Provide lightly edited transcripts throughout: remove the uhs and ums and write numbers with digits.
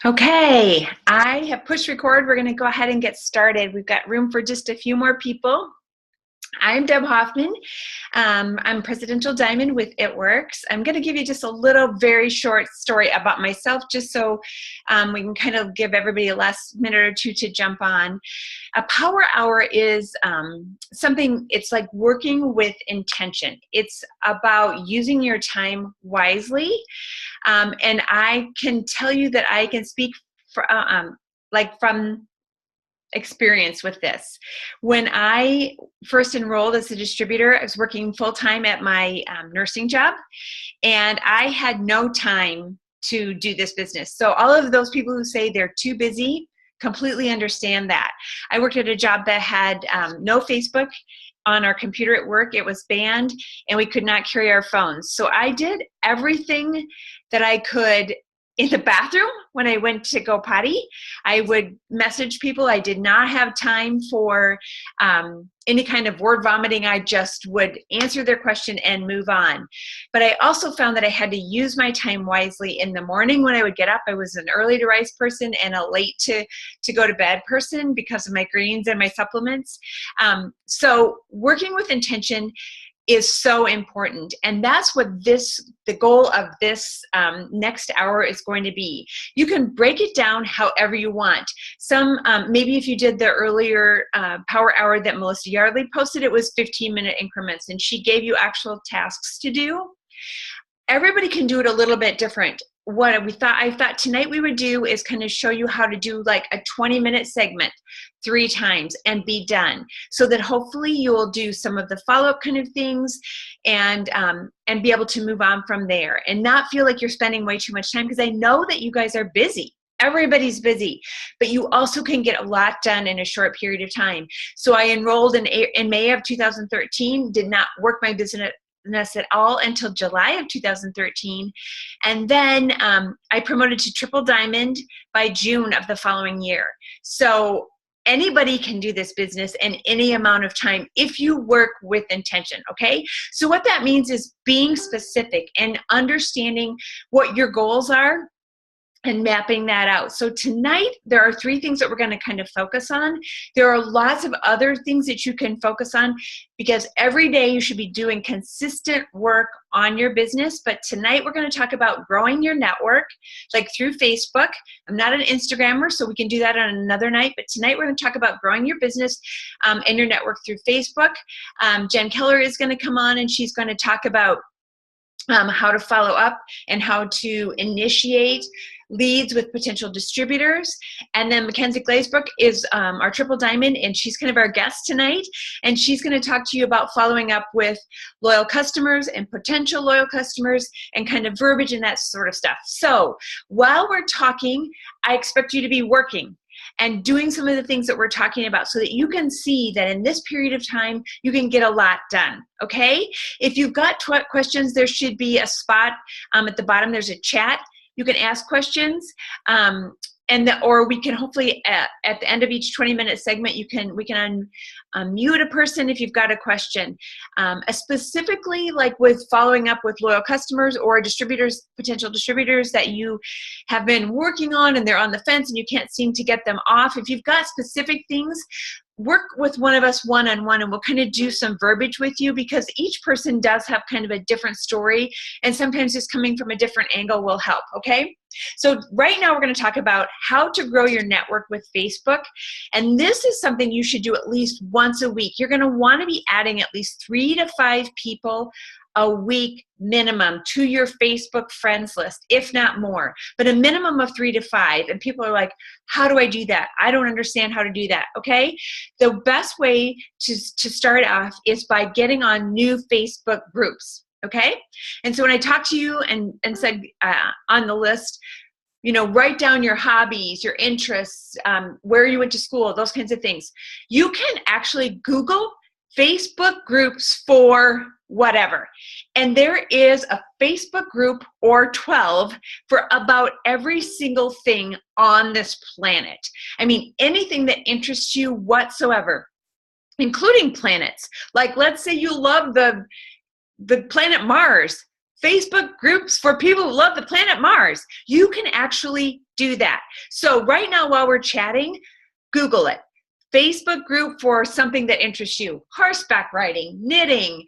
Okay, I have pushed record. We're going to go ahead and get started. We've got room for just a few more people. I'm Deb Hoffman. I'm Presidential Diamond with It Works. I'm going to give you just a little very short story about myself, just so we can kind of give everybody a last minute or two to jump on. A power hour is something, it's like working with intention. It's about using your time wisely. And I can tell you that I can speak from experience with this. When I first enrolled as a distributor, I was working full-time at my nursing job, and I had no time to do this business. So all of those people who say they're too busy, completely understand that. I worked at a job that had no Facebook on our computer at work. It was banned, and we could not carry our phones. So I did everything that I could in the bathroom when I went to go potty. I would message people. I did not have time for any kind of word vomiting. I just would answer their question and move on. But I also found that I had to use my time wisely in the morning when I would get up. I was an early to rise person and a late to go to bed person because of my greens and my supplements. So working with intention is so important, and that's what the goal of this next hour is going to be. You can break it down however you want. Maybe if you did the earlier power hour that Melissa Yardley posted, it was 15-minute increments, and she gave you actual tasks to do. Everybody can do it a little bit different. What I thought tonight we would do is kind of show you how to do like a 20-minute segment 3 times and be done, so that hopefully you will do some of the follow-up kind of things and be able to move on from there and not feel like you're spending way too much time, because I know that you guys are busy. Everybody's busy, but you also can get a lot done in a short period of time. So I enrolled in May of 2013, did not work my business at all until July of 2013. And then I promoted to Triple Diamond by June of the following year. So anybody can do this business in any amount of time if you work with intention, okay? So what that means is being specific and understanding what your goals are and mapping that out. So tonight, there are 3 things that we're going to kind of focus on. There are lots of other things that you can focus on, because every day you should be doing consistent work on your business. But tonight, we're going to talk about growing your network, like through Facebook. I'm not an Instagrammer, so we can do that on another night. But tonight, we're going to talk about growing your business and your network through Facebook. Jen Keller is going to come on, and she's going to talk about how to follow up and how to initiate leads with potential distributors. And then McKenzie Glazebrook is our Triple Diamond, and she's kind of our guest tonight. And she's going to talk to you about following up with loyal customers and potential loyal customers and kind of verbiage and that sort of stuff. So while we're talking, I expect you to be working and doing some of the things that we're talking about, so that you can see that in this period of time, you can get a lot done, okay? If you've got questions, there should be a spot at the bottom. There's a chat. You can ask questions, or we can hopefully at the end of each 20-minute segment, we can unmute a person if you've got a question. Specifically, like with following up with loyal customers or distributors, potential distributors that you have been working on and they're on the fence and you can't seem to get them off. If you've got specific things, work with one of us one-on-one, and we'll kind of do some verbiage with you, because each person does have kind of a different story, and sometimes just coming from a different angle will help, okay? So right now we're going to talk about how to grow your network with Facebook, and this is something you should do at least once a week. You're going to want to be adding at least 3 to 5 people a week minimum to your Facebook friends list, if not more, but a minimum of 3 to 5. And people are like, how do I do that? I don't understand how to do that, okay? The best way to start off is by getting on new Facebook groups, okay? And so when I talked to you and said on the list, you know, write down your hobbies, your interests, where you went to school, those kinds of things. You can actually Google Facebook groups for whatever. And there is a Facebook group or 12 for about every single thing on this planet. I mean, anything that interests you whatsoever, including planets. Like, let's say you love the planet Mars. Facebook groups for people who love the planet Mars. You can actually do that. So right now while we're chatting, Google it. Facebook group for something that interests you. Horseback riding, knitting,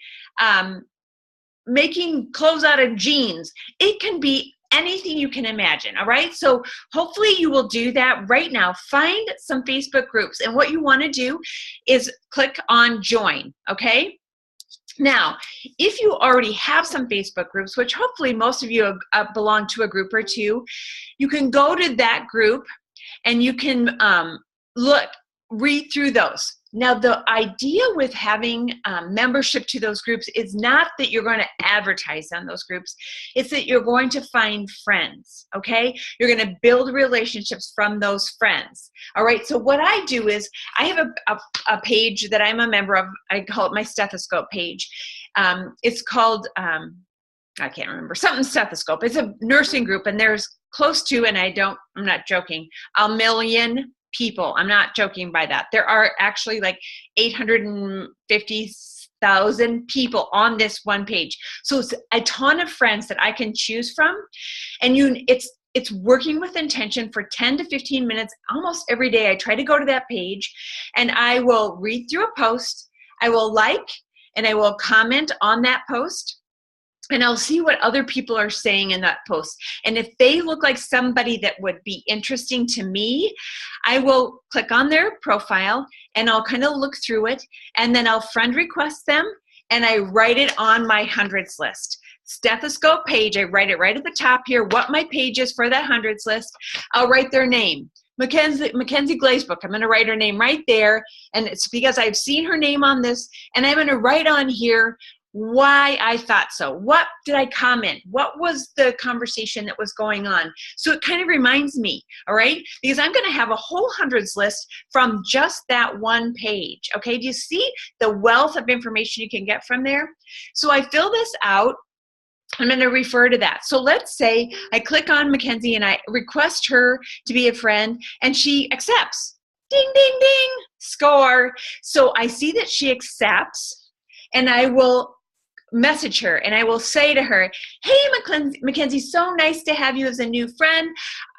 making clothes out of jeans. It can be anything you can imagine, all right? So hopefully you will do that right now. Find some Facebook groups, and what you want to do is click on join, okay? Now, if you already have some Facebook groups, which hopefully most of you belong to a group or two, you can go to that group and you can read through those. Now, the idea with having membership to those groups is not that you're going to advertise on those groups. It's that you're going to find friends, okay? You're going to build relationships from those friends, all right? So what I do is I have a page that I'm a member of. I call it my stethoscope page. It's called, I can't remember, something stethoscope. It's a nursing group, and there's close to, and I'm not joking, 1 million people. I'm not joking by that. There are actually like 850,000 people on this one page. So it's a ton of friends that I can choose from. And it's working with intention for 10 to 15 minutes almost every day. I try to go to that page and I will read through a post. I will like and I will comment on that post. And I'll see what other people are saying in that post. And if they look like somebody that would be interesting to me, I will click on their profile and I'll kind of look through it. And then I'll friend request them and I write it on my hundreds list. Stethoscope page, I write it right at the top here, what my page is for that hundreds list. I'll write their name. McKenzie Glazebrook. I'm going to write her name right there. And it's because I've seen her name on this. And I'm going to write on here why I thought so. What did I comment? What was the conversation that was going on? So it kind of reminds me, all right? Because I'm going to have a whole hundreds list from just that one page, okay? Do you see the wealth of information you can get from there? So I fill this out. I'm going to refer to that. So let's say I click on McKenzie and I request her to be a friend and she accepts. Ding, ding, ding, score. So I see that she accepts and I will message her and I will say to her, hey, McKenzie, so nice to have you as a new friend.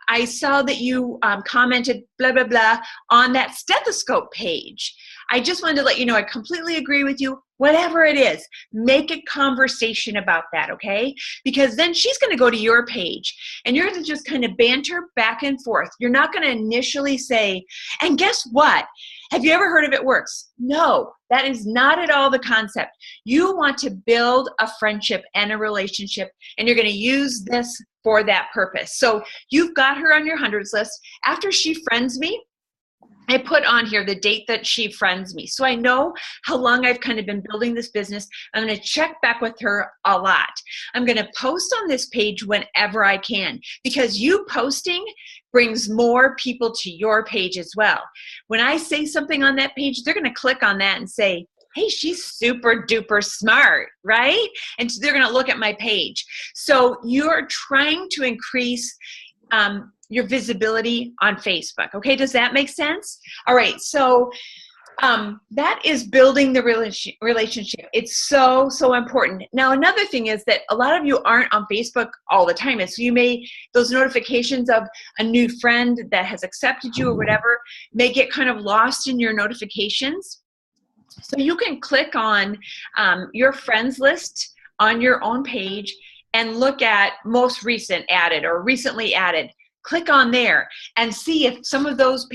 I saw that you commented blah, blah, blah on that stethoscope page. I just wanted to let you know I completely agree with you. Whatever it is, make a conversation about that, okay? Because then she's going to go to your page and you're going to just kind of banter back and forth. You're not going to initially say, and guess what? Have you ever heard of It Works? No, that is not at all the concept. You want to build a friendship and a relationship, and you're going to use this for that purpose. So you've got her on your hundreds list. After she friends me, I put on here the date that she friends me. So I know how long I've kind of been building this business. I'm going to check back with her a lot. I'm going to post on this page whenever I can because you posting brings more people to your page as well. When I say something on that page, they're going to click on that and say, hey, she's super duper smart, right? And so they're going to look at my page. So you're trying to increase your visibility on Facebook. Okay, does that make sense? All right, so that is building the relationship. It's so, so important. Now, another thing is that a lot of you aren't on Facebook all the time. And so those notifications of a new friend that has accepted you or whatever may get kind of lost in your notifications. So you can click on your friends list on your own page and look at most recent added or recently added. Click on there and see if some of those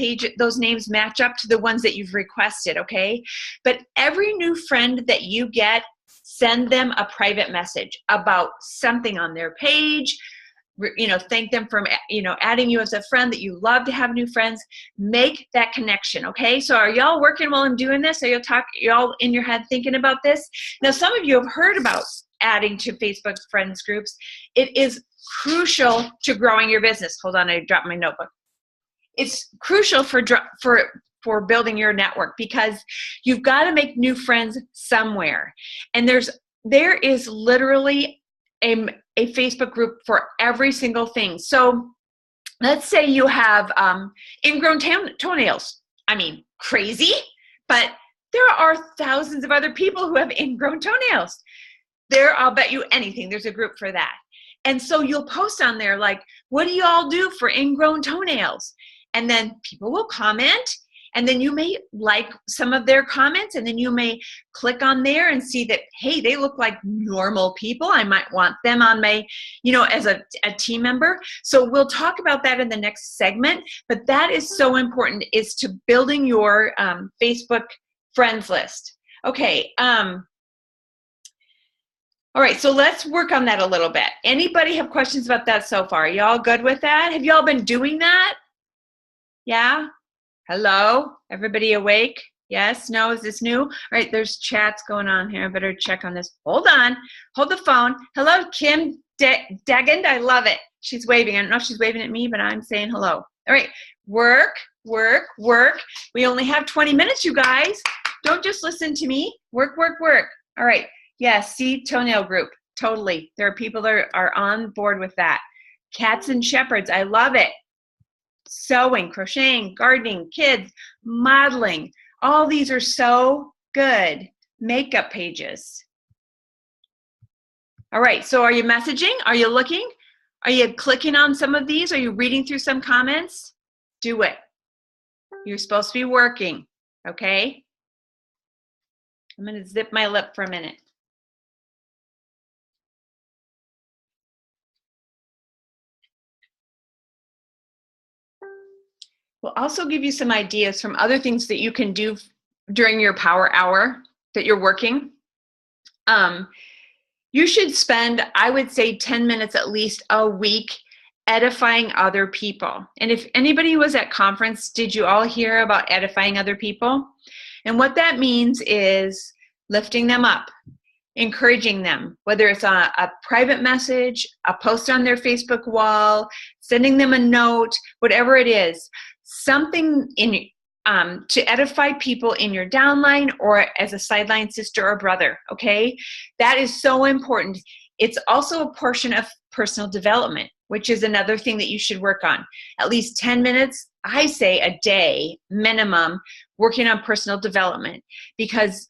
names match up to the ones that you've requested, okay? But every new friend that you get, send them a private message about something on their page. Thank them for, adding you as a friend, that you love to have new friends. Make that connection, okay? So are y'all working while I'm doing this? Are y'all in your head thinking about this? Now, some of you have heard about adding to Facebook friends groups. It is crucial to growing your business. Hold on, I dropped my notebook. It's crucial for building your network because you've got to make new friends somewhere. And there is literally a Facebook group for every single thing. So let's say you have ingrown toenails. I mean, crazy, but there are thousands of other people who have ingrown toenails. I'll bet you anything, there's a group for that. And so you'll post on there like, what do you all do for ingrown toenails? And then people will comment, and then you may like some of their comments, and then you may click on there and see that, hey, they look like normal people. I might want them on my, as a team member. So we'll talk about that in the next segment, but that is so important, is to building your Facebook friends list. Okay. All right, so let's work on that a little bit. Anybody have questions about that so far? Y'all good with that? Have y'all been doing that? Yeah? Hello? Everybody awake? Yes? No? Is this new? All right, there's chats going on here. I better check on this. Hold on. Hold the phone. Hello, Kim Degand. I love it. She's waving. I don't know if she's waving at me, but I'm saying hello. All right, work, work, work. We only have 20 minutes, you guys. Don't just listen to me. Work, work, work. All right. Yes, see, toenail group. Totally. There are people that are on board with that. Cats and shepherds. I love it. Sewing, crocheting, gardening, kids, modeling. All these are so good. Makeup pages. All right, so are you messaging? Are you looking? Are you clicking on some of these? Are you reading through some comments? Do it. You're supposed to be working, okay? I'm going to zip my lip for a minute. We'll also give you some ideas from other things that you can do during your power hour that you're working. You should spend, I would say, 10 minutes at least a week edifying other people. And if anybody was at conference, did you all hear about edifying other people? And what that means is lifting them up, encouraging them, whether it's a private message, a post on their Facebook wall, sending them a note, whatever it is, something to edify people in your downline or as a sideline sister or brother, okay? That is so important. It's also a portion of personal development, which is another thing that you should work on. At least 10 minutes, I say a day minimum, working on personal development, because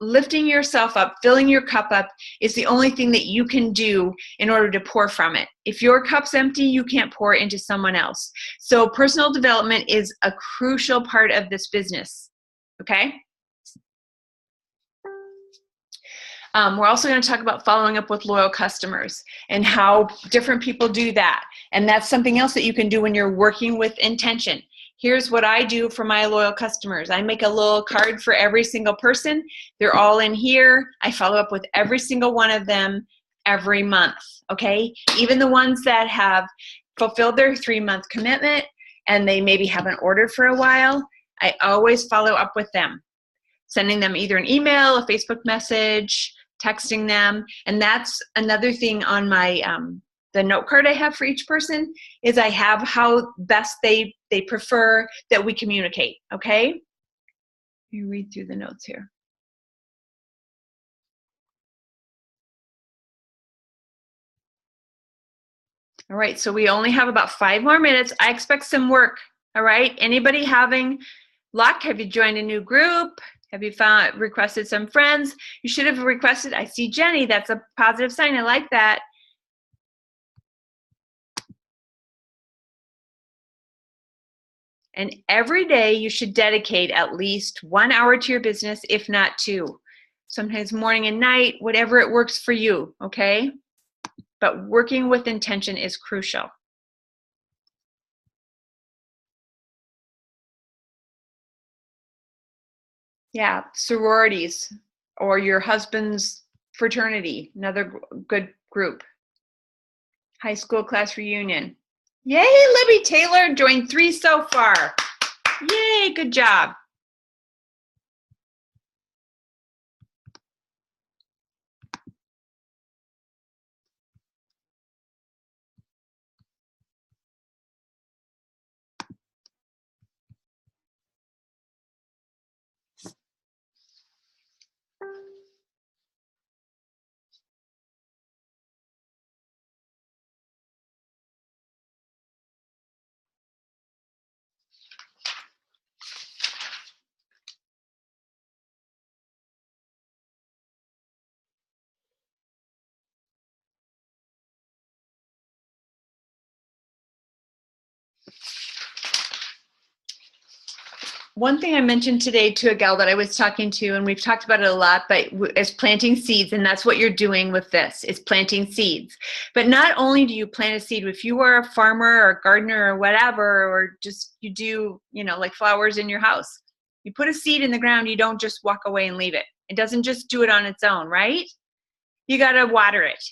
lifting yourself up, filling your cup up is the only thing that you can do in order to pour from it. If your cup's empty, you can't pour into someone else. So personal development is a crucial part of this business, okay? We're also going to talk about following up with loyal customers and how different people do that. And that's something else that you can do when you're working with intention. Here's what I do for my loyal customers. I make a little card for every single person. They're all in here. I follow up with every single one of them every month, okay? Even the ones that have fulfilled their 3-month commitment and they maybe haven't ordered for a while, I always follow up with them, sending them either an email, a Facebook message, texting them. And that's another thing on my the note card I have for each person, is I have how best they prefer that we communicate, okay? Let me read through the notes here. All right, so we only have about 5 more minutes. I expect some work, all right? Anybody having luck? Have you joined a new group? Have you requested some friends? You should have requested, I see Jenny, that's a positive sign, I like that. And every day you should dedicate at least 1 hour to your business, if not 2. Sometimes morning and night, whatever it works for you, okay? But working with intention is crucial. Yeah, sororities or your husband's fraternity, another good group. High school class reunion. Yay, Libby Taylor joined 3 so far. Yay, good job. One thing I mentioned today to a gal that I was talking to, and we've talked about it a lot, but is planting seeds, and that's what you're doing with this, is planting seeds. But not only do you plant a seed, if you are a farmer or a gardener or whatever, or just you do, like flowers in your house, you put a seed in the ground, you don't just walk away and leave it. It doesn't just do it on its own, right? You got to water it.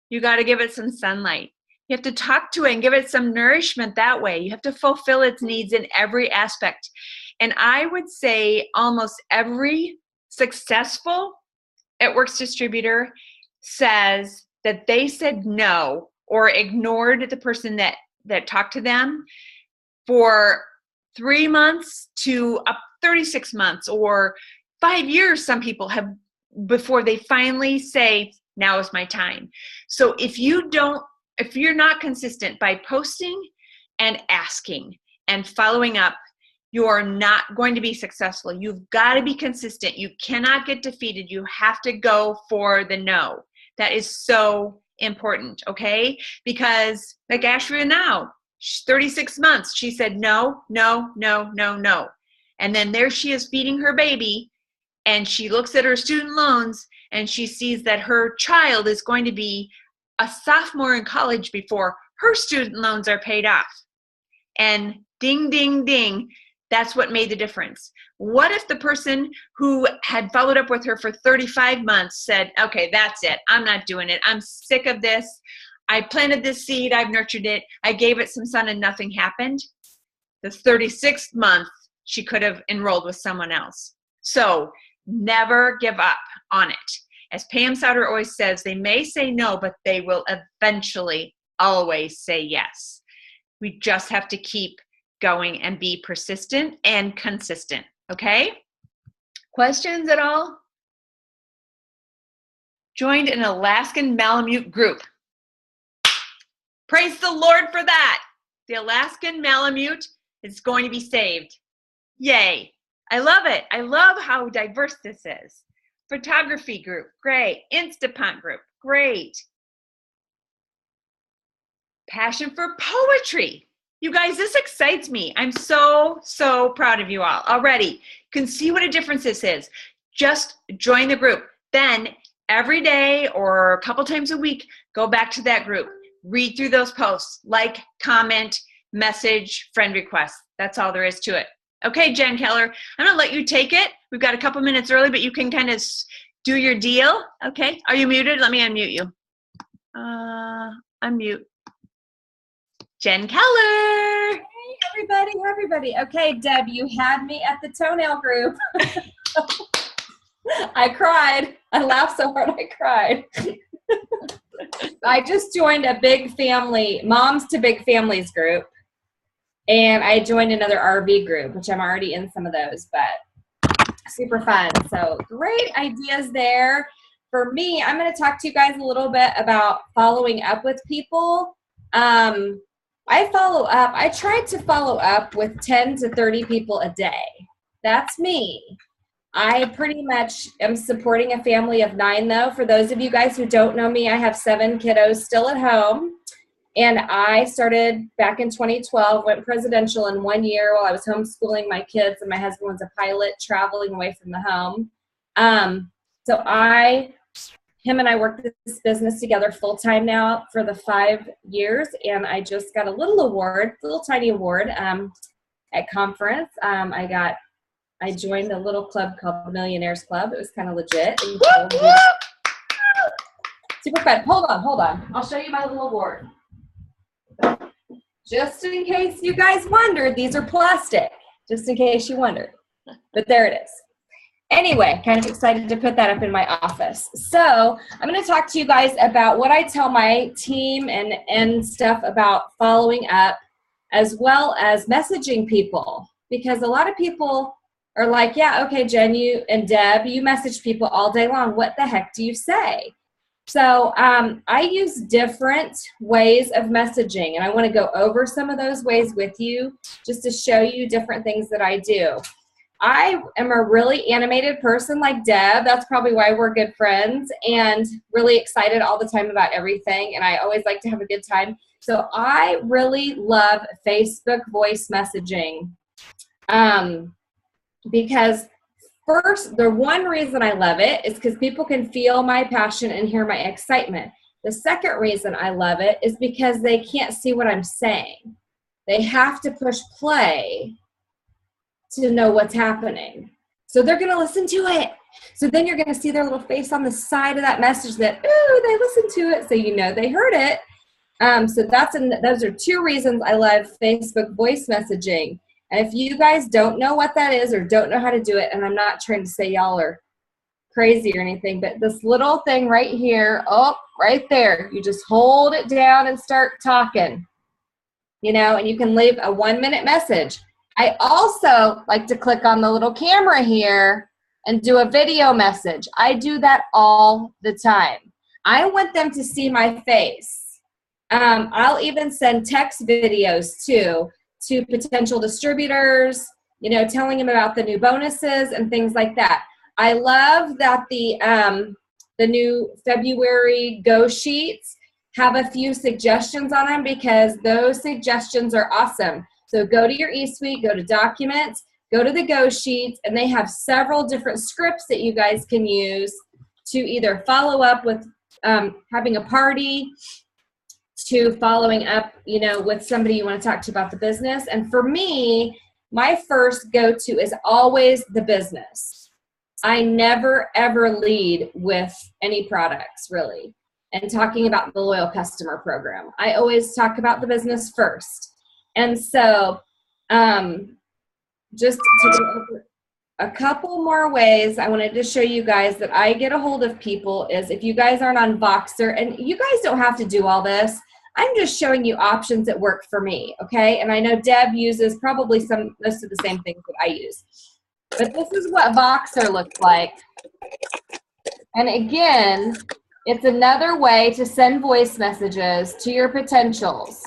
You got to give it some sunlight. You have to talk to it and give it some nourishment that way. You have to fulfill its needs in every aspect. And I would say almost every successful It Works distributor says that they said no or ignored the person that talked to them for 3 months to 36 months or 5 years. Some people have, before they finally say, now is my time. So if you're not consistent by posting and asking and following up, you're not going to be successful. You've got to be consistent. You cannot get defeated. You have to go for the no. That is so important, okay? Because like Ashria now, 36 months, she said no, no, no, no, no. And then there she is feeding her baby, and she looks at her student loans, and she sees that her child is going to be a sophomore in college before her student loans are paid off. And ding, ding, ding, that's what made the difference. What if the person who had followed up with her for 35 months said, okay, that's it. I'm not doing it. I'm sick of this. I planted this seed. I've nurtured it. I gave it some sun and nothing happened. The 36th month, she could have enrolled with someone else. So never give up on it. As Pam Sauter always says, they may say no, but they will eventually always say yes. We just have to keep going and be persistent and consistent. Okay? Questions at all? Joined an Alaskan Malamute group. Praise the Lord for that. The Alaskan Malamute is going to be saved. Yay. I love it. I love how diverse this is. Photography group, great. Instapont group, great. Passion for poetry. You guys, this excites me. I'm so, so proud of you all already. You can see what a difference this is. Just join the group. Then every day or a couple times a week, go back to that group. Read through those posts, like, comment, message, friend request. That's all there is to it. Okay, Jen Keller, I'm going to let you take it. We've got a couple minutes early, but you can kind of do your deal. Okay, are you muted? Let me unmute you. Unmute. Jen Keller. Hey, everybody. Okay, Deb, you had me at the toenail group. I cried. I laughed so hard I cried. I just joined a big family, Moms to Big Families group. And I joined another RV group, which I'm already in some of those, but super fun. So great ideas there. For me, I'm going to talk to you guys a little bit about following up with people. I tried to follow up with 10 to 30 people a day. That's me. I pretty much am supporting a family of 9, though. For those of you guys who don't know me, I have 7 kiddos still at home. And I started back in 2012, went presidential in 1 year while I was homeschooling my kids, and my husband was a pilot traveling away from the home. So him and I worked this business together full-time now for the 5 years, and I just got a little tiny award at conference. I joined a little club called the Millionaires Club. It was kind of legit. Super fun. Hold on. I'll show you my little award. Just in case you guys wondered, these are plastic. Just in case you wondered. But there it is. Anyway, kind of excited to put that up in my office. So I'm going to talk to you guys about what I tell my team and stuff about following up, as well as messaging people. Because a lot of people are like, yeah, okay, Jen, you and Deb, you message people all day long. What the heck do you say? So I use different ways of messaging, and I want to go over some of those ways with you just to show you different things that I do. I am a really animated person like Deb. That's probably why we're good friends, and really excited all the time about everything, and I always like to have a good time. So I really love Facebook voice messaging. because first, the one reason I love it is because people can feel my passion and hear my excitement. The second reason I love it is because they can't see what I'm saying. They have to push play to know what's happening. So they're going to listen to it. So then you're going to see their little face on the side of that message that, ooh, they listened to it. So you know they heard it. So those are two reasons I love Facebook voice messaging. And if you guys don't know what that is or don't know how to do it, and I'm not trying to say y'all are crazy or anything, but this little thing right here, right there, you just hold it down and start talking, and you can leave a 1-minute message. I also like to click on the little camera here and do a video message. I do that all the time. I want them to see my face. I'll even send text videos too to potential distributors, telling them about the new bonuses and things like that. I love that the new February Go Sheets have a few suggestions on them because those suggestions are awesome. So go to your eSuite, go to Documents, go to the Go Sheets, and they have several different scripts that you guys can use to either follow up with having a party, to following up, with somebody you want to talk to about the business. And for me, my first go-to is always the business. I never, ever lead with any products, really, and talking about the loyal customer program. I always talk about the business first. And so just to go over a couple more ways I wanted to show you guys that I get a hold of people is if you guys aren't on Voxer, and you guys don't have to do all this, I'm just showing you options that work for me, okay? And I know Deb uses probably most of the same things that I use. But this is what Voxer looks like. And again, it's another way to send voice messages to your potentials.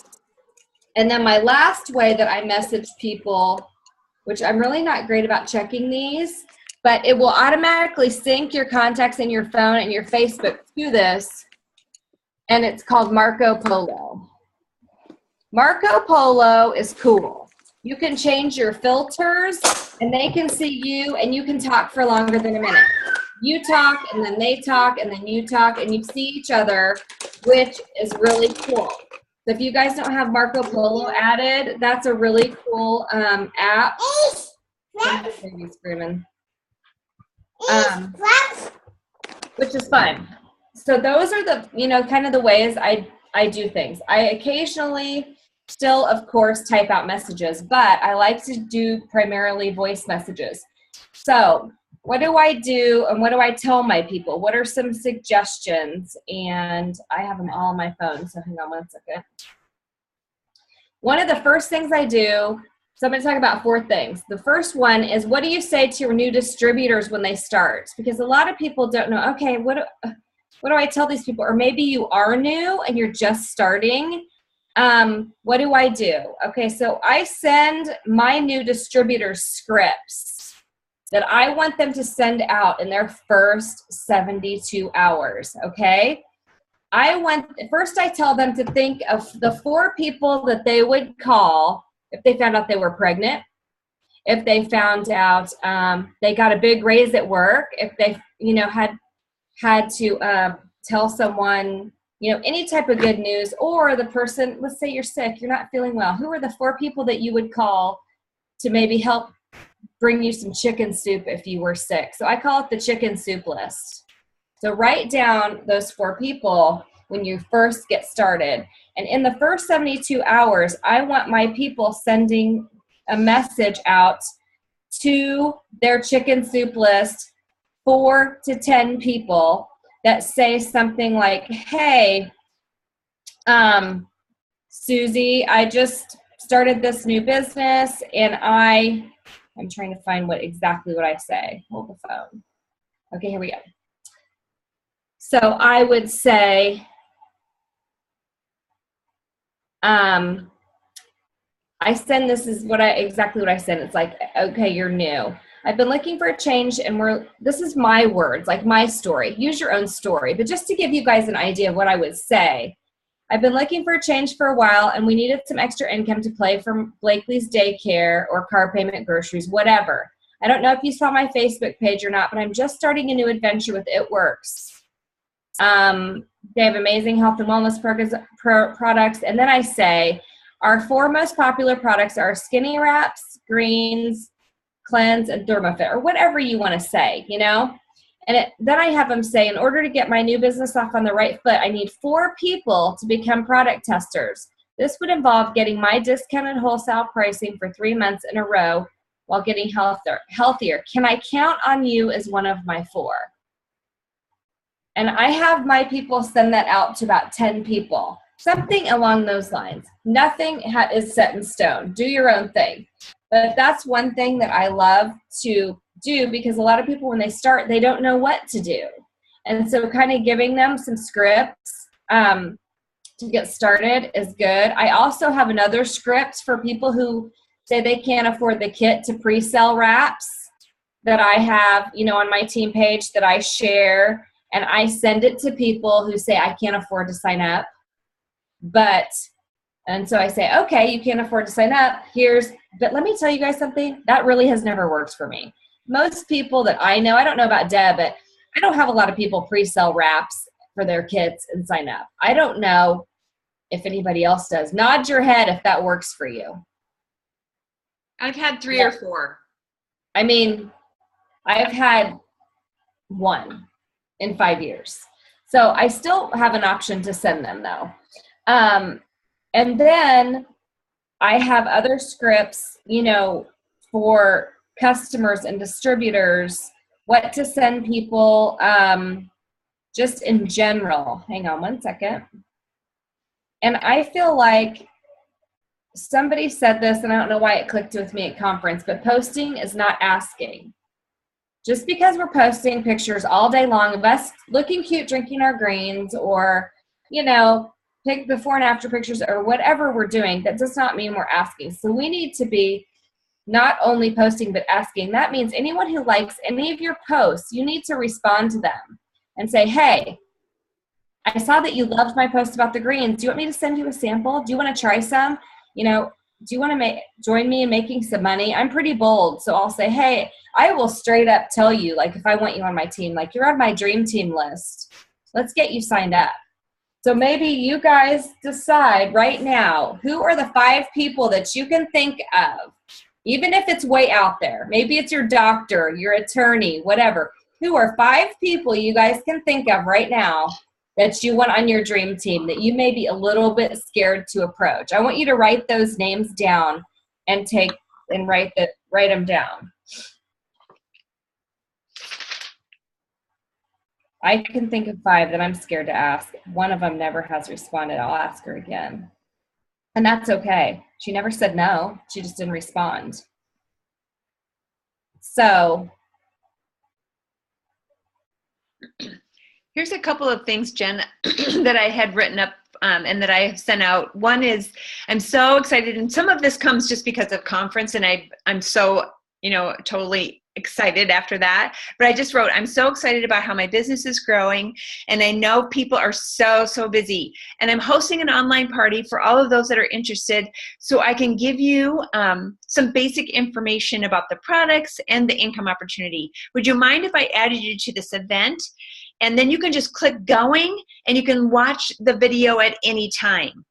And then my last way that I message people, which I'm really not great about checking these, but it will automatically sync your contacts in your phone and your Facebook to this, and it's called Marco Polo. Marco Polo is cool. You can change your filters, and they can see you, and you can talk for longer than a minute. You talk, and then they talk, and then you talk, and you see each other, which is really cool. So if you guys don't have Marco Polo added, that's a really cool app. Baby screaming. Which is fun. So those are the, kind of the ways I do things. I occasionally still, of course, type out messages, but I like to do primarily voice messages. So what do I do and what do I tell my people? What are some suggestions? And I have them all on my phone, so hang on one second. One of the first things I do, so I'm going to talk about 4 things. The first one is, what do you say to your new distributors when they start? Because a lot of people don't know, okay, what do I tell these people? Or maybe you are new and you're just starting. What do I do? Okay, so I send my new distributors scripts that I want them to send out in their first 72 hours, okay? First I tell them to think of the 4 people that they would call if they found out they were pregnant, if they found out they got a big raise at work, if they, had to tell someone, any type of good news, or the person, let's say you're sick, you're not feeling well. Who are the 4 people that you would call to maybe help bring you some chicken soup if you were sick? So I call it the chicken soup list. So write down those 4 people when you first get started. And in the first 72 hours, I want my people sending a message out to their chicken soup list, 4 to 10 people that say something like, hey, Susie, I just started this new business and I'm trying to find exactly what I say. Hold the phone. Okay, here we go. So I would say, I send, this is exactly what I send. It's like, okay, you're new. I've been looking for a change, and this is my words, like my story. Use your own story. But just to give you guys an idea of what I would say, I've been looking for a change for a while, and we needed some extra income to pay for Blakely's daycare or car payment, groceries, whatever. I don't know if you saw my Facebook page or not, but I'm just starting a new adventure with It Works. They have amazing health and wellness products. And then I say, our 4 most popular products are Skinny Wraps, Greens, Cleanse, and ThermoFit, or whatever you want to say, you know? And then I have them say, in order to get my new business off on the right foot, I need 4 people to become product testers. This would involve getting my discounted wholesale pricing for 3 months in a row while getting healthier. Can I count on you as one of my 4? And I have my people send that out to about 10 people, something along those lines. Nothing is set in stone. Do your own thing. But that's one thing that I love to do, because a lot of people, when they start, they don't know what to do. And so kind of giving them some scripts to get started is good. I also have another script for people who say they can't afford the kit to pre-sell wraps that I have, you know, on my team page that I share. And I send it to people who say, I can't afford to sign up. And so I say, okay, you can't afford to sign up. But let me tell you guys something. That really has never worked for me. Most people that I know, I don't know about Deb, but I don't have a lot of people pre-sell wraps for their kids and sign up. I don't know if anybody else does. Nod your head if that works for you. I've had 3 or 4. I mean, I've had 1 in 5 years. So I still have an option to send them though. And then I have other scripts, you know, for customers and distributors, what to send people, just in general. Hang on one second. And I feel like somebody said this, and I don't know why it clicked with me at conference, but posting is not asking. Just because we're posting pictures all day long of us looking cute, drinking our greens, or, you know, take before and after pictures or whatever we're doing, that does not mean we're asking. So we need to be not only posting, but asking. That means anyone who likes any of your posts, you need to respond to them and say, hey, I saw that you loved my post about the greens. Do you want me to send you a sample? Do you want to try some? You know, do you want to join me in making some money? I'm pretty bold. So I'll say, hey, I will straight up tell you, like, if I want you on my team, like, you're on my dream team list. Let's get you signed up. So maybe you guys decide right now, who are the 5 people that you can think of, even if it's way out there. Maybe it's your doctor, your attorney, whatever. Who are 5 people you guys can think of right now that you want on your dream team that you may be a little bit scared to approach? I want you to write those names down and write them down. I can think of 5 that I'm scared to ask. One of them never has responded. I'll ask her again. And that's okay. She never said no. She just didn't respond. So here's a couple of things, Jen, that I had written up and that I have sent out. One is, I'm so excited, and some of this comes just because of conference, and I'm so, you know, totally excited after that. But I just wrote, I'm so excited about how my business is growing, and I know people are so busy, and I'm hosting an online party for all of those that are interested, so I can give you some basic information about the products and the income opportunity. Would you mind if I added you to this event? And then you can just click going, and you can watch the video at any time.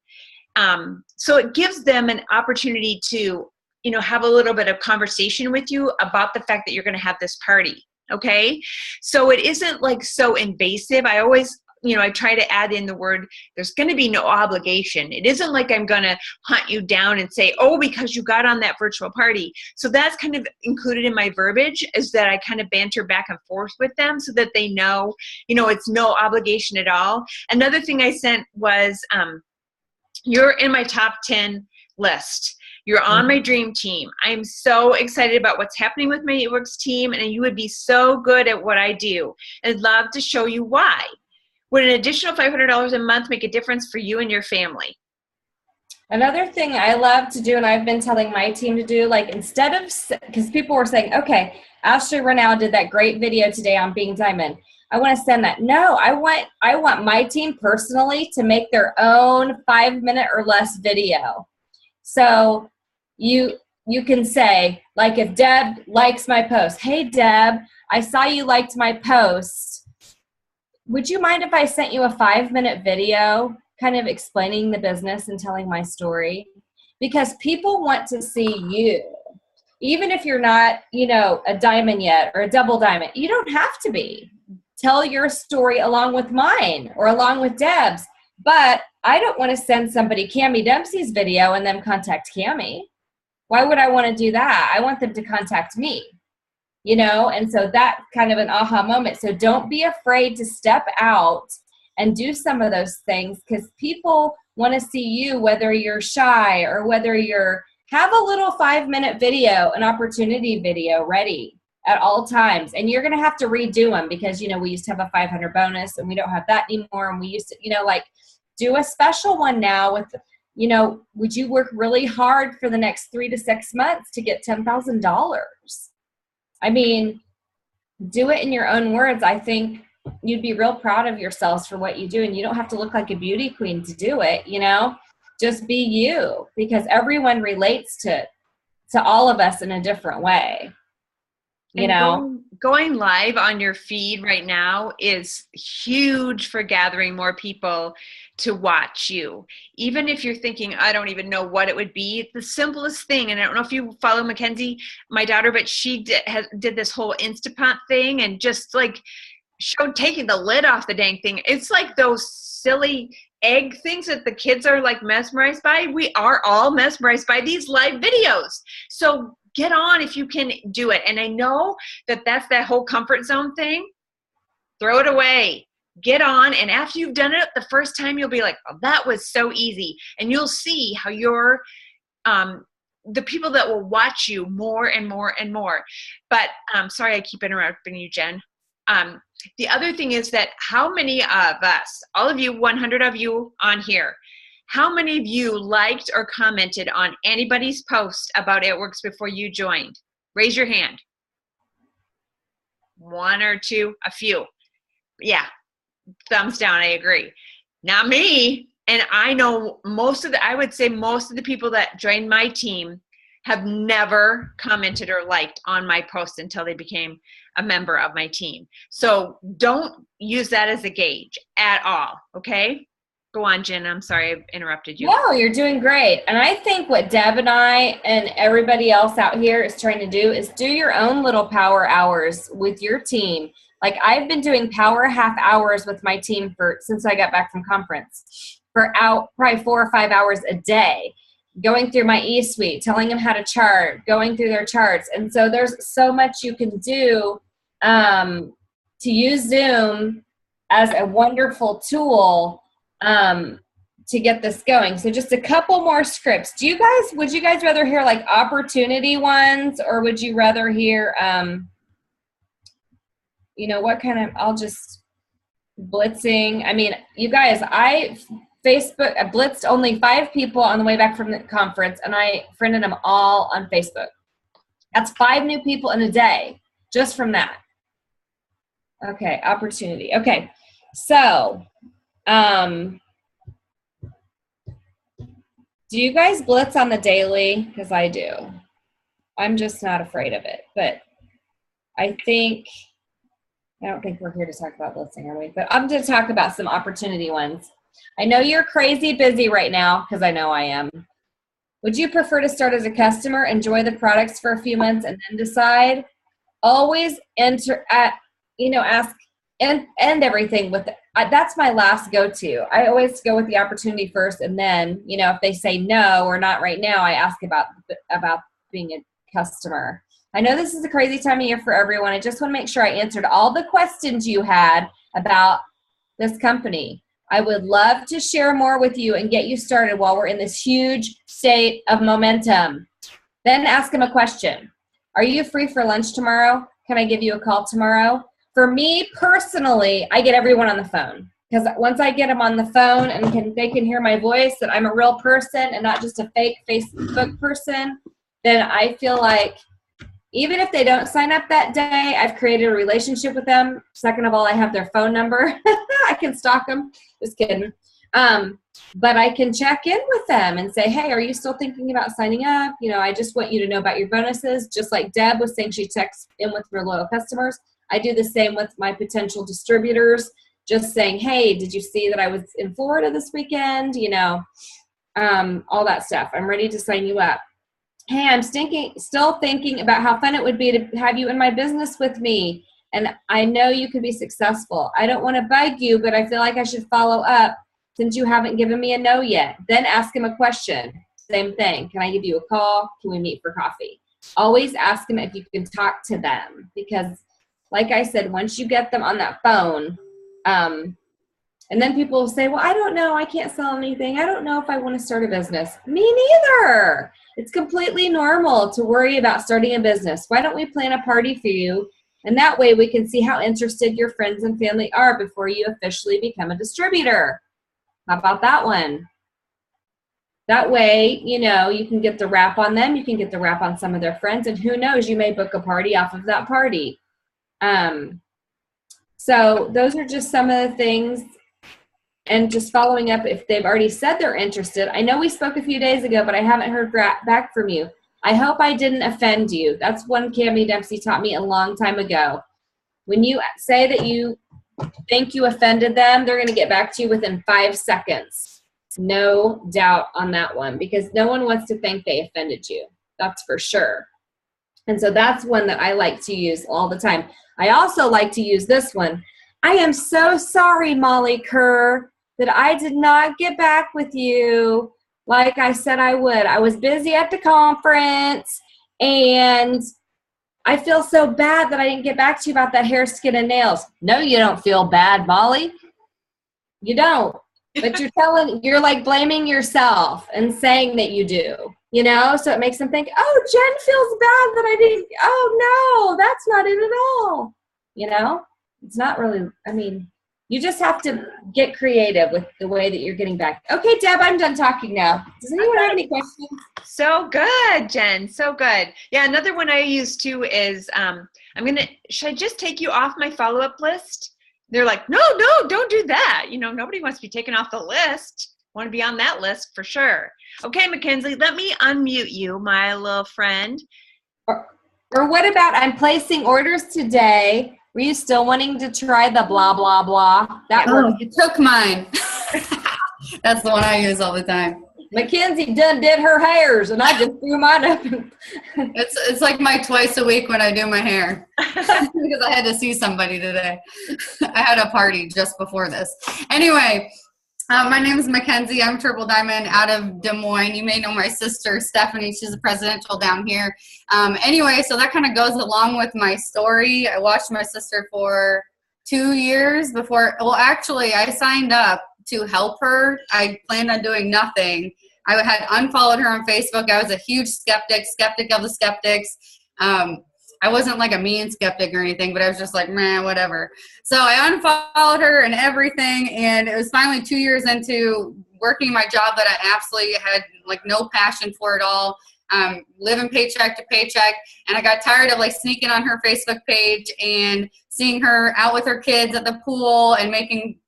So it gives them an opportunity to, you know, have a little bit of conversation with you about the fact that you're going to have this party. Okay. So it isn't like so invasive. I always, you know, I try to add in the word, there's going to be no obligation. It isn't like I'm going to hunt you down and say, oh, because you got on that virtual party. So that's kind of included in my verbiage, is that I kind of banter back and forth with them so that they know, you know, it's no obligation at all. Another thing I sent was, you're in my top 10 list. You're on my dream team. I'm so excited about what's happening with my It Works team, and you would be so good at what I do. I'd love to show you why. Would an additional $500 a month make a difference for you and your family? Another thing I love to do, and I've been telling my team to do, like, instead of, because people were saying, okay, Ashley Renau did that great video today on being diamond, I want to send that. No, I want my team personally to make their own 5-minute or less video. So you can say, like if Deb likes my post, hey Deb, I saw you liked my post. Would you mind if I sent you a 5-minute video kind of explaining the business and telling my story? Because people want to see you. Even if you're not, a diamond yet or a double diamond, you don't have to be. Tell your story along with mine or along with Deb's. But I don't want to send somebody Cammie Dempsey's video and then contact Cammie. Why would I want to do that? I want them to contact me, and so that's kind of an aha moment. So don't be afraid to step out and do some of those things, because people want to see you, whether you're shy or whether have a little 5-minute video, an opportunity video ready at all times. And you're going to have to redo them because, we used to have a 500 bonus and we don't have that anymore. And we used to, do a special one now with, would you work really hard for the next 3 to 6 months to get $10,000? I mean, do it in your own words. I think you'd be real proud of yourselves for what you do. And you don't have to look like a beauty queen to do it, just be you, because everyone relates to all of us in a different way. Going live on your feed right now is huge for gathering more people to watch you. Even if you're thinking, I don't even know what it would be, it's the simplest thing. And I don't know if you follow McKenzie, my daughter, but she did this whole Instapot thing and just like showed taking the lid off the dang thing. It's like those silly egg things that the kids are like mesmerized by. We are all mesmerized by these live videos. So get on if you can do it. And I know that's that whole comfort zone thing. Throw it away. Get on. And after you've done it the first time, you'll be like, oh, that was so easy. And you'll see how you're the people that will watch you more and more and more. But sorry, I keep interrupting you, Jen. The other thing is that how many of us, all of you, 100 of you on here, how many of you liked or commented on anybody's post about It Works before you joined? Raise your hand. 1 or 2, a few. Yeah, thumbs down, I agree. Not me. And I know I would say most of the people that joined my team have never commented or liked on my post until they became a member of my team. So don't use that as a gauge at all, okay? Go on, Jen. I'm sorry I interrupted you. No, you're doing great. And I think what Deb and I and everybody else out here is trying to do is do your own little power hours with your team. Like I've been doing power half hours with my team since I got back from conference for probably 4 or 5 hours a day, going through my e-suite, telling them how to chart, going through their charts. And so there's so much you can do to use Zoom as a wonderful tool to get this going. So just a couple more scripts. Would you guys rather hear like opportunity ones, or would you rather hear, what kind of, I'll just blitzing. I mean, you guys, I blitzed only 5 people on the way back from the conference, and I friended them all on Facebook. That's 5 new people in a day, just from that. Okay, opportunity. Okay, so, do you guys blitz on the daily? Because I do. I'm just not afraid of it, but I don't think we're here to talk about blitzing, are we? But I'm going to talk about some opportunity ones. I know you're crazy busy right now, because I know I am. Would you prefer to start as a customer, enjoy the products for a few months, and then decide? Always ask and end everything with, that's my last go-to. I always go with the opportunity first, and then, if they say no or not right now, I ask about being a customer. I know this is a crazy time of year for everyone. I just want to make sure I answered all the questions you had about this company. I would love to share more with you and get you started while we're in this huge state of momentum. Then ask them a question. Are you free for lunch tomorrow? Can I give you a call tomorrow? For me personally, I get everyone on the phone, because once I get them on the phone and they can hear my voice, that I'm a real person and not just a fake Facebook person, then I feel like even if they don't sign up that day, I've created a relationship with them. Second of all, I have their phone number. I can stalk them. Just kidding. But I can check in with them and say, hey, are you still thinking about signing up? I just want you to know about your bonuses. Just like Deb was saying, she checks in with her loyal customers. I do the same with my potential distributors, just saying, hey, did you see that I was in Florida this weekend? All that stuff. I'm ready to sign you up. Hey, I'm still thinking about how fun it would be to have you in my business with me. And I know you could be successful. I don't want to bug you, but I feel like I should follow up since you haven't given me a no yet. Then ask him a question. Same thing. Can I give you a call? Can we meet for coffee? Always ask them if you can talk to them, because like I said, once you get them on that phone, and then people will say, well, I don't know. I can't sell anything. I don't know if I want to start a business. Me neither. It's completely normal to worry about starting a business. Why don't we plan a party for you? And that way we can see how interested your friends and family are before you officially become a distributor. How about that one? That way, you can get the wrap on them. You can get the wrap on some of their friends. And who knows, you may book a party off of that party. So those are just some of the things. And just following up if they've already said they're interested. I know we spoke a few days ago, but I haven't heard back from you. I hope I didn't offend you. That's one Cammie Dempsey taught me a long time ago. When you say that you think you offended them, they're going to get back to you within 5 seconds. No doubt on that one, because no one wants to think they offended you. That's for sure. And so that's one that I like to use all the time. I also like to use this one. I am so sorry, Molly Kerr, that I did not get back with you like I said I would. I was busy at the conference, and I feel so bad that I didn't get back to you about that hair, skin, and nails. No, you don't feel bad, Molly. You don't. But you're like blaming yourself and saying that you do, so it makes them think, oh, Jen feels bad that I didn't, oh, no, that's not it at all. It's not really, you just have to get creative with the way that you're getting back. Okay, Deb, I'm done talking now. Does anyone have any questions? So good, Jen. So good. Yeah, another one I use too is should I just take you off my follow-up list? They're like, no, don't do that. Nobody wants to be taken off the list. Want to be on that list for sure. Okay, McKenzie, let me unmute you, my little friend. Or what about I'm placing orders today. Were you still wanting to try the blah, blah, blah? You took mine. That's the one I use all the time. McKenzie done did her hairs, and I just threw mine up. It's like my twice a week when I do my hair. Because I had to see somebody today. I had a party just before this. Anyway, my name is McKenzie. I'm Triple Diamond out of Des Moines. You may know my sister, Stephanie. She's a presidential down here. Anyway, so that kind of goes along with my story. I watched my sister for 2 years before. Well, actually, I signed up to help her. I planned on doing nothing. I had unfollowed her on Facebook. I was a huge skeptic of the skeptics. I wasn't like a mean skeptic or anything, but I was just like, man, whatever. So I unfollowed her and everything, and it was finally 2 years into working my job that I absolutely had like no passion for at all, living paycheck to paycheck, and I got tired of like sneaking on her Facebook page and seeing her out with her kids at the pool and making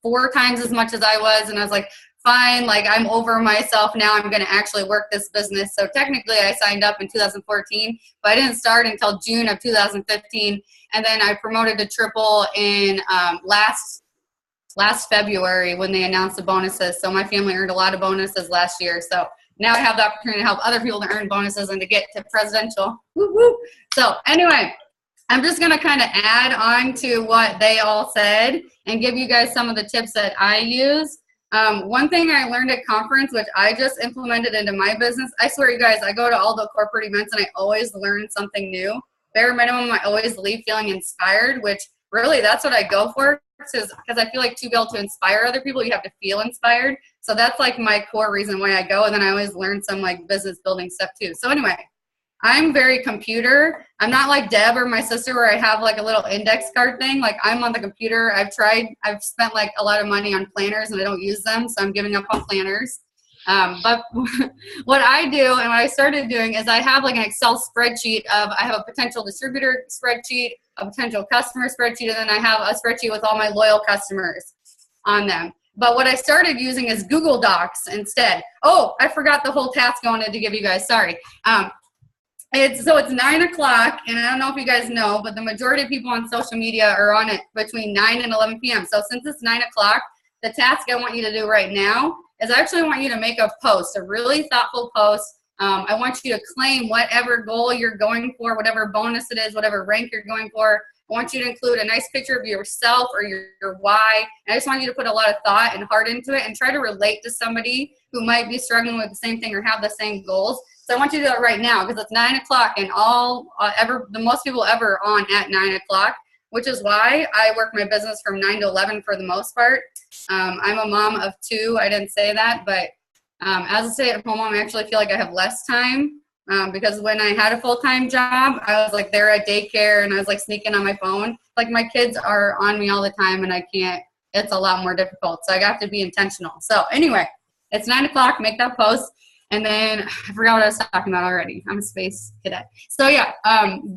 4 times as much as I was, and I was like, fine, like I'm over myself now. I'm going to actually work this business. So technically I signed up in 2014, but I didn't start until June of 2015. And then I promoted to triple in last February when they announced the bonuses. So my family earned a lot of bonuses last year. So now I have the opportunity to help other people to earn bonuses and to get to presidential. Woo woo. So anyway, I'm just going to kind of add on to what they all said and give you guys some of the tips that I use. One thing I learned at conference, which I just implemented into my business, I swear you guys, I go to all the corporate events and I always learn something new. Bare minimum, I always leave feeling inspired, which really that's what I go for, because I feel like to be able to inspire other people, you have to feel inspired. So that's like my core reason why I go. And then I always learn some like business building stuff too. So anyway, I'm very computer. I'm not like Deb or my sister where I have like a little index card thing. Like I'm on the computer. I've spent like a lot of money on planners and I don't use them. So I'm giving up on planners. But what I do and what I started doing is I have like an Excel spreadsheet I have a potential distributor spreadsheet, a potential customer spreadsheet, and then I have a spreadsheet with all my loyal customers on them. But what I started using is Google Docs instead. Oh, I forgot the whole task I wanted to give you guys. Sorry. It's 9 o'clock, and I don't know if you guys know, but the majority of people on social media are on it between 9 and 11 p.m. So since it's 9 o'clock, the task I want you to do right now is I actually want you to make a post, a really thoughtful post. I want you to claim whatever goal you're going for, whatever bonus it is, whatever rank you're going for. I want you to include a nice picture of yourself or your why. And I just want you to put a lot of thought and heart into it and try to relate to somebody who might be struggling with the same thing or have the same goals. So I want you to do that right now because it's 9 o'clock and the most people ever on at 9 o'clock, which is why I work my business from 9 to 11 for the most part. I'm a mom of 2. I didn't say that, but as a stay-at-home mom, I actually feel like I have less time because when I had a full-time job, I was like there at daycare and I was like sneaking on my phone. Like my kids are on me all the time and I can't, it's a lot more difficult. So I got to be intentional. So anyway, it's 9 o'clock, make that post. And then I forgot what I was talking about already. I'm a space cadet. So yeah,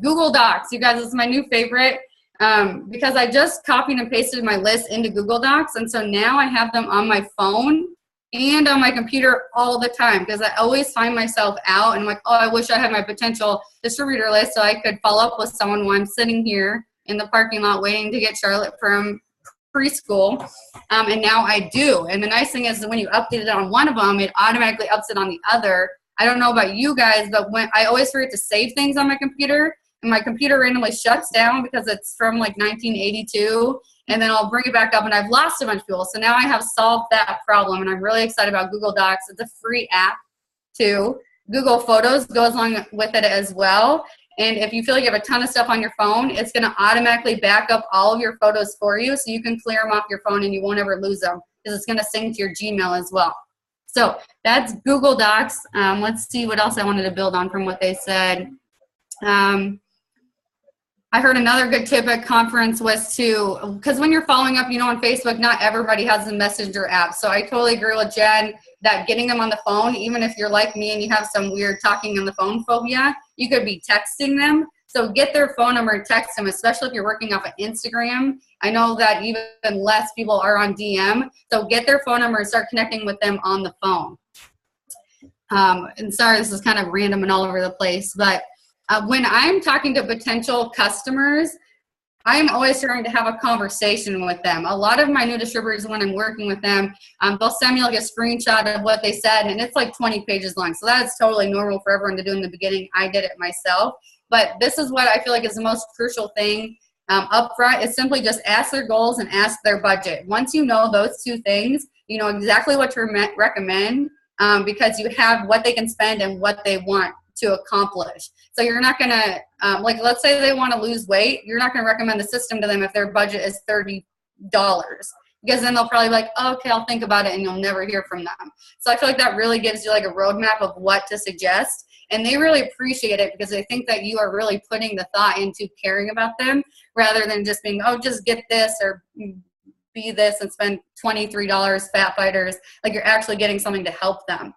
Google Docs. You guys, this is my new favorite because I just copied and pasted my list into Google Docs. And so now I have them on my phone and on my computer all the time because I always find myself out and I'm like, oh, I wish I had my potential distributor list so I could follow up with someone while I'm sitting here in the parking lot waiting to get Charlotte from preschool. And now I do. And the nice thing is that when you update it on one of them, it automatically ups it on the other. I don't know about you guys, but when I always forget to save things on my computer and my computer randomly shuts down because it's from like 1982 and then I'll bring it back up and I've lost a bunch of people. So now I have solved that problem and I'm really excited about Google Docs. It's a free app too. Google Photos goes along with it as well. And if you feel like you have a ton of stuff on your phone, it's going to automatically back up all of your photos for you so you can clear them off your phone and you won't ever lose them because it's going to sync to your Gmail as well. So that's Google Docs. Let's see what else I wanted to build on from what they said. I heard another good tip at conference was because when you're following up, on Facebook, not everybody has a messenger app. So I totally agree with Jen that getting them on the phone, even if you're like me and you have some weird talking on the phone phobia, you could be texting them. So get their phone number and text them, especially if you're working off of Instagram. I know that even less people are on DM. So get their phone number and start connecting with them on the phone. And sorry, this is kind of random and all over the place, but when I'm talking to potential customers, I'm always trying to have a conversation with them. A lot of my new distributors, when I'm working with them, they'll send me like a screenshot of what they said, and it's like 20 pages long. So that's totally normal for everyone to do in the beginning. I did it myself. But this is what I feel like is the most crucial thing up front is simply just ask their goals and ask their budget. Once you know those two things, you know exactly what to recommend because you have what they can spend and what they want to accomplish. So you're not going to, like let's say they want to lose weight, you're not going to recommend the system to them if their budget is $30 because then they'll probably be like, oh, okay, I'll think about it and you'll never hear from them. So I feel like that really gives you like a roadmap of what to suggest. And they really appreciate it because they think that you are really putting the thought into caring about them rather than just being, oh, just get this or be this and spend $23 fat fighters. Like you're actually getting something to help them.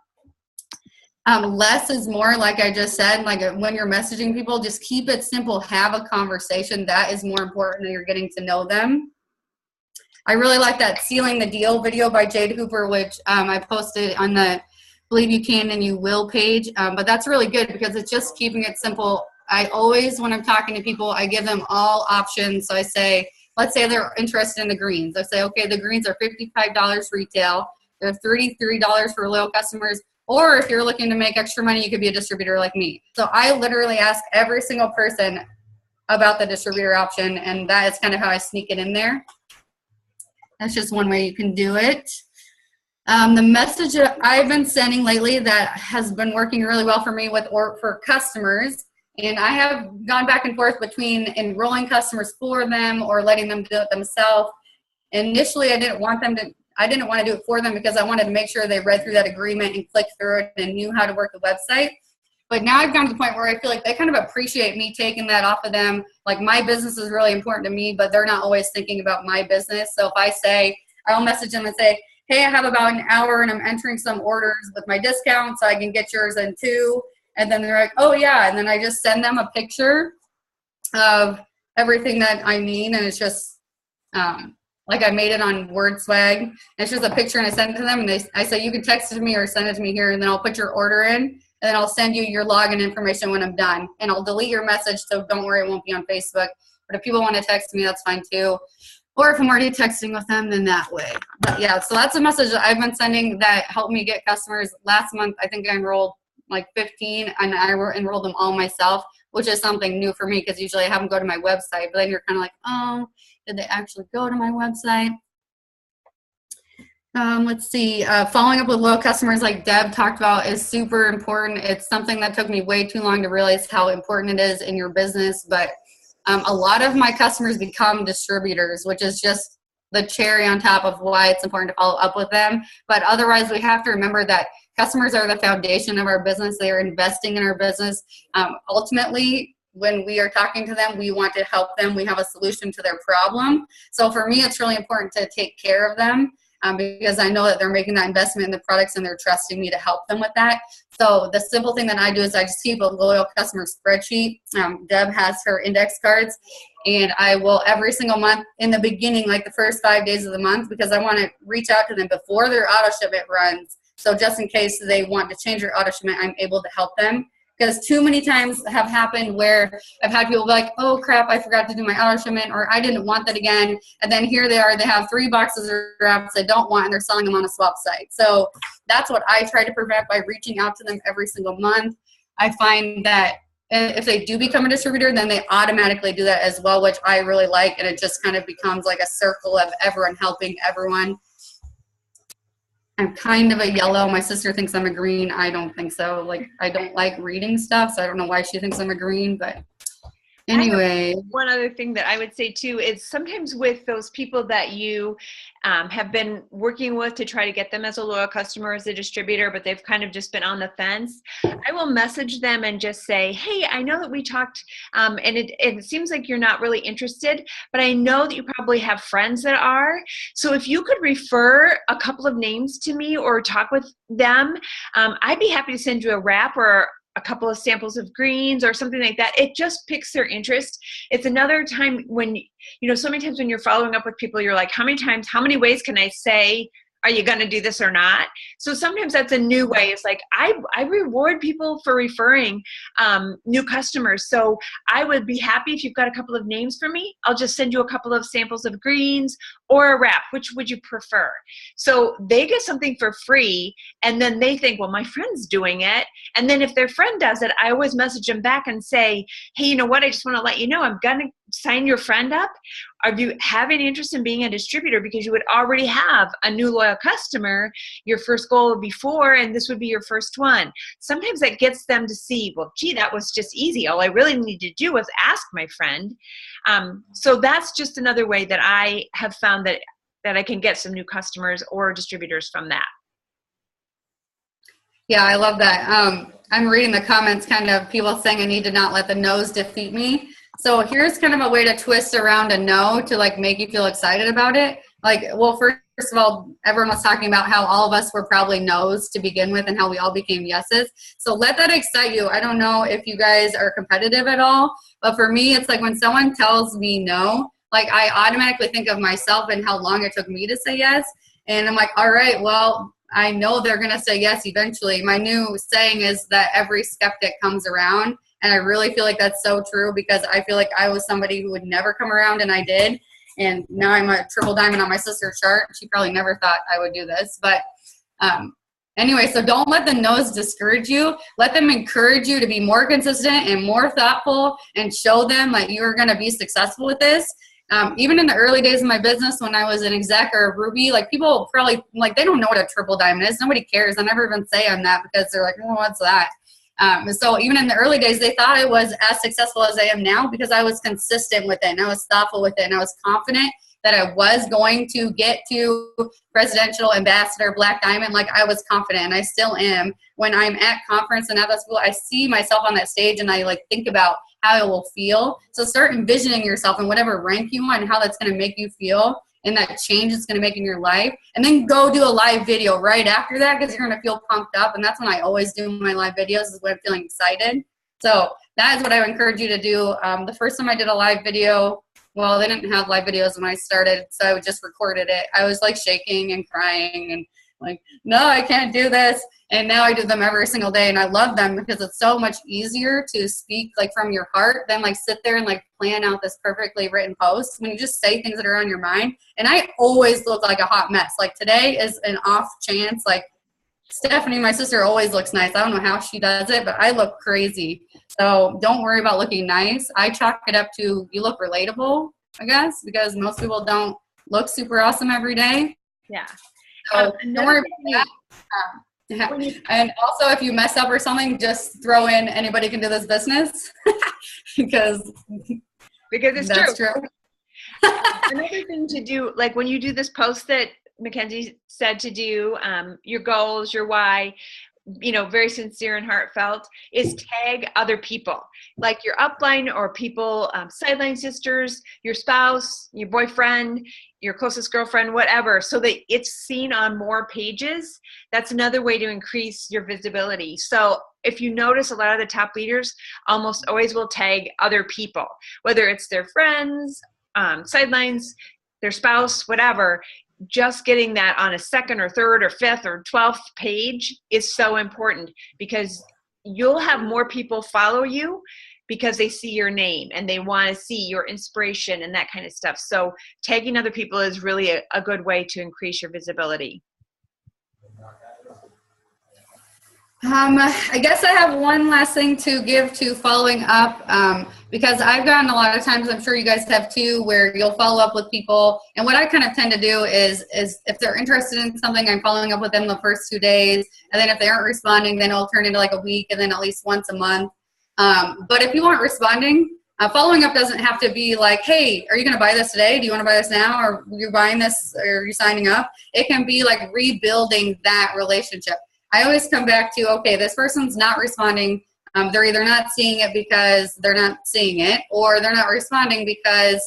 Less is more, like I just said, like when you're messaging people, just keep it simple, have a conversation. That is more important than you're getting to know them. I really like that Sealing the Deal video by Jade Hooper, which I posted on the Believe You Can and You Will page. But that's really good because it's just keeping it simple. I always, when I'm talking to people, I give them all options. So I say, let's say they're interested in the greens. I say, okay, the greens are $55 retail. They're $33 for loyal customers. Or if you're looking to make extra money, you could be a distributor like me. So I literally ask every single person about the distributor option, and that is kind of how I sneak it in there. That's just one way you can do it. The message that I've been sending lately that has been working really well for me for customers, and I have gone back and forth between enrolling customers for them or letting them do it themselves. Initially, I didn't want to do it for them because I wanted to make sure they read through that agreement and clicked through it and knew how to work the website. But now I've gotten to the point where I feel like they kind of appreciate me taking that off of them. Like my business is really important to me, but they're not always thinking about my business. So if I say, I'll message them and say, hey, I have about an hour and I'm entering some orders with my discount so I can get yours in too. And then they're like, oh yeah. And then I just send them a picture of everything that I need. And it's just, Like I made it on WordSwag. It's just a picture and I send it to them and I say, you can text it to me or send it to me here and then I'll put your order in and then I'll send you your login information when I'm done. And I'll delete your message, so don't worry, it won't be on Facebook. But if people want to text me, that's fine too. Or if I'm already texting with them, then that way. But yeah, so that's a message that I've been sending that helped me get customers. Last month, I think I enrolled like 15 and I enrolled them all myself, which is something new for me because usually I have them go to my website, but then you're kind of like, oh, did they actually go to my website? Let's see, following up with loyal customers like Deb talked about is super important. It's something that took me way too long to realize how important it is in your business, but a lot of my customers become distributors, which is just the cherry on top of why it's important to follow up with them. But otherwise, we have to remember that customers are the foundation of our business. They are investing in our business. Ultimately, when we are talking to them, we want to help them. We have a solution to their problem. So for me, it's really important to take care of them because I know that they're making that investment in the products and they're trusting me to help them with that. So the simple thing that I do is I just keep a loyal customer spreadsheet. Deb has her index cards, and I will every single month in the beginning, like the first 5 days of the month, because I want to reach out to them before their auto shipment runs. So just in case they want to change their auto shipment, I'm able to help them. Because too many times have happened where I've had people be like, oh crap, I forgot to do my auto shipment, or I didn't want that again. And then here they are, they have 3 boxes of wraps they don't want and they're selling them on a swap site. So that's what I try to prevent by reaching out to them every single month. I find that if they do become a distributor, then they automatically do that as well, which I really like. And it just kind of becomes like a circle of everyone helping everyone. I'm kind of a yellow. My sister thinks I'm a green. I don't think so. Like, I don't like reading stuff, so I don't know why she thinks I'm a green, but anyway. One other thing that I would say too is sometimes with those people that you have been working with to try to get them as a loyal customer, as a distributor, but they've kind of just been on the fence, I will message them and just say, hey, I know that we talked and it seems like you're not really interested, but I know that you probably have friends that are. So if you could refer a couple of names to me or talk with them, I'd be happy to send you a wrap or a couple of samples of greens or something like that. It just piques their interest. It's another time when, so many times when you're following up with people, you're like, how many ways can I say, are you going to do this or not? So sometimes that's a new way. It's like, I reward people for referring new customers. So I would be happy if you've got a couple of names for me. I'll just send you a couple of samples of greens or a wrap. Which would you prefer? So they get something for free and then they think, well, my friend's doing it. And then if their friend does it, I always message them back and say, hey, you know what? I just want to let you know, I'm going to sign your friend up. Are you have any interest in being a distributor? Because you would already have a new loyal customer. Your first goal would be 4, and this would be your first one. Sometimes that gets them to see, well, gee, that was just easy. All I really need to do was ask my friend. So that's just another way that I have found that I can get some new customers or distributors from that. Yeah, I love that. I'm reading the comments, kind of people saying I need to not let the no's defeat me. So here's kind of a way to twist around a no to like make you feel excited about it. Like, well, first of all, everyone was talking about how all of us were probably no's to begin with and how we all became yeses. So let that excite you. I don't know if you guys are competitive at all, but for me, it's like when someone tells me no, like I automatically think of myself and how long it took me to say yes. And I'm like, all right, well, I know they're going to say yes eventually. My new saying is that every skeptic comes around. And I really feel like that's so true because I feel like I was somebody who would never come around and I did. And now I'm a triple diamond on my sister's chart. She probably never thought I would do this. But anyway, so don't let the no's discourage you. Let them encourage you to be more consistent and more thoughtful and show them like you're going to be successful with this. Even in the early days of my business when I was an exec or a Ruby, like people probably like they don't know what a triple diamond is. Nobody cares. I never even say I'm that because they're like, oh, what's that? So even in the early days, they thought I was as successful as I am now because I was consistent with it and I was thoughtful with it and I was confident that I was going to get to presidential ambassador, black diamond. Like I was confident and I still am. When I'm at conference and at the school, I see myself on that stage and I like think about how it will feel. So start envisioning yourself in whatever rank you want and how that's going to make you feel and that change it's going to make in your life. And then go do a live video right after that because you're going to feel pumped up. And that's when I always do my live videos is when I'm feeling excited. So that is what I would encourage you to do. The first time I did a live video, well, they didn't have live videos when I started, so I just recorded it. I was like shaking and crying and like, no, I can't do this. And now I do them every single day, and I love them because it's so much easier to speak like from your heart than like sit there and like plan out this perfectly written post when you just say things that are on your mind. And I always look like a hot mess. Like today is an off chance. Like Stephanie, my sister, always looks nice. I don't know how she does it, but I look crazy. So don't worry about looking nice. I chalk it up to you look relatable, I guess, because most people don't look super awesome every day. Yeah. So don't worry about that. And also, if you mess up or something, just throw in anybody can do this business because it's that's true. Another thing to do, like when you do this post that McKenzie said to do, your goals, your why, very sincere and heartfelt, is tag other people, like your upline or people, sideline sisters, your spouse, your boyfriend, your closest girlfriend, whatever, so that it's seen on more pages. That's another way to increase your visibility. So if you notice, a lot of the top leaders almost always will tag other people, whether it's their friends, sidelines, their spouse, whatever. Just getting that on a second or third or fifth or 12th page is so important, because you'll have more people follow you because they see your name and they want to see your inspiration and that kind of stuff. So tagging other people is really a good way to increase your visibility. I guess I have one last thing to give to following up, because I've gotten a lot of times, I'm sure you guys have too, where you'll follow up with people. And what I kind of tend to do is if they're interested in something, I'm following up with them the first 2 days. And then if they aren't responding, then it'll turn into like a week and then at least once a month. But if you aren't responding, following up doesn't have to be like, hey, are you going to buy this today? Do you want to buy this now? Or you're buying this, or are you signing up? It can be like rebuilding that relationship. I always come back to, okay, this person's not responding. They're either not seeing it because they're not seeing it, or they're not responding because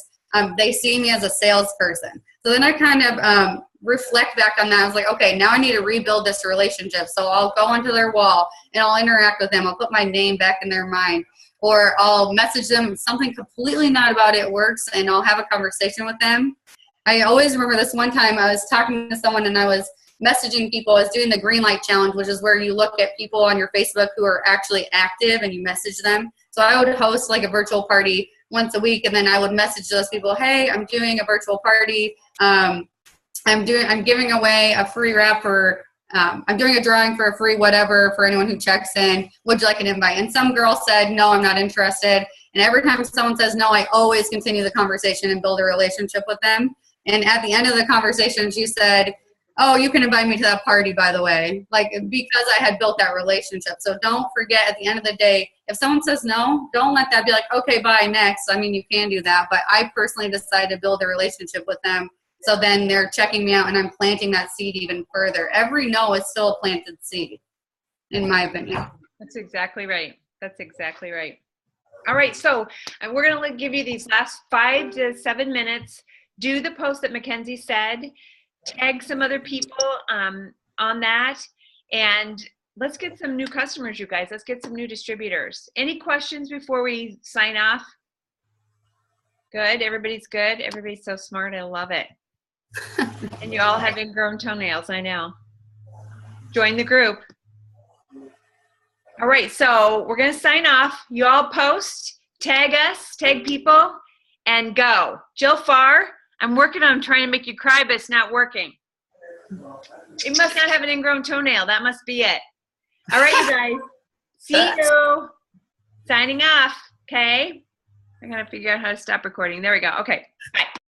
they see me as a salesperson. So then I kind of reflect back on that. I was like, okay, now I need to rebuild this relationship. So I'll go onto their wall and I'll interact with them. I'll put my name back in their mind, or I'll message them something completely not about it works, and I'll have a conversation with them. I always remember this one time I was talking to someone and I was messaging people. I was doing the green light challenge, which is where you look at people on your Facebook who are actually active and you message them. So I would host like a virtual party once a week, and then I would message those people, hey, I'm doing a virtual party. I'm giving away a free wrap, or I'm doing a drawing for a free whatever for anyone who checks in. Would you like an invite? And some girl said, no, I'm not interested. And every time someone says no, I always continue the conversation and build a relationship with them. And at the end of the conversation, she said, oh, you can invite me to that party, by the way, like, because I had built that relationship. So don't forget, at the end of the day, if someone says no, don't let that be like, okay, bye, next. I mean, you can do that, but I personally decided to build a relationship with them. So then they're checking me out, and I'm planting that seed even further. Every no is still a planted seed, in my opinion. That's exactly right. That's exactly right. All right, so we're going to give you these last 5 to 7 minutes. Do the post that McKenzie said. Tag some other people on that, and let's get some new customers, you guys. Let's get some new distributors. Any questions before we sign off? Good. Everybody's good. Everybody's so smart. I love it. And you all have ingrown toenails. I know. Join the group. All right, so we're going to sign off. You all post, tag us, tag people, and go. Jill Farr, I'm working on trying to make you cry, but it's not working. It must not have an ingrown toenail. That must be it. All right, you guys. See you. Signing off. Okay. I'm going to figure out how to stop recording. There we go. Okay. Bye.